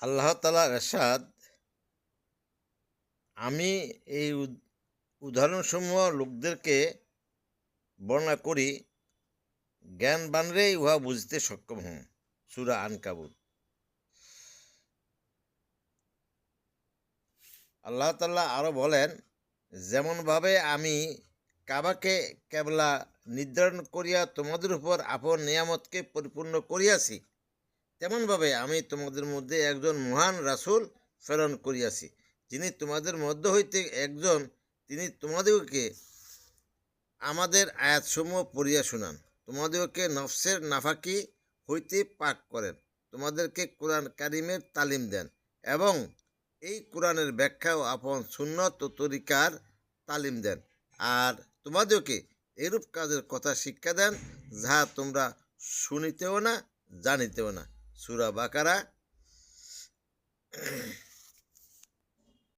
আল্লাহ তাআলার ইরশাদ, আমি এই উদাহরণসমূহ লোকদেরকে বর্ণনা করি, জ্ঞানবানরাই উহা বুঝতে সক্ষম হন। সূরা আনকাবুত। আল্লাহ তাআলা আরও বলেন, যেমনভাবে আমি কাবাকে কেবলা নির্ধারণ করিয়া তোমাদের উপর আপন নিয়ামতকে পরিপূর্ণ করিয়াছি, তেমনভাবে আমি তোমাদের মধ্যে একজন মহান রাসূল প্রেরণ করিয়াছি, যিনি তোমাদের মধ্য হইতে একজন, তিনি তোমাদেরকে আমাদের আয়াতসমূহ পড়িয়া শুনান, তোমাদেরকে নফসের নাফাকি হইতে পাক করেন, তোমাদেরকে কোরআন কারিমের তালিম দেন এবং এই কোরআনের ব্যাখ্যা ও আপন সুন্নত ও তরিকার তালিম দেন, আর তোমাদেরকে এরূপ কাজের কথা শিক্ষা দেন যাহা তোমরা শুনিতেও না, জানিতেও না। সূরা বাকারা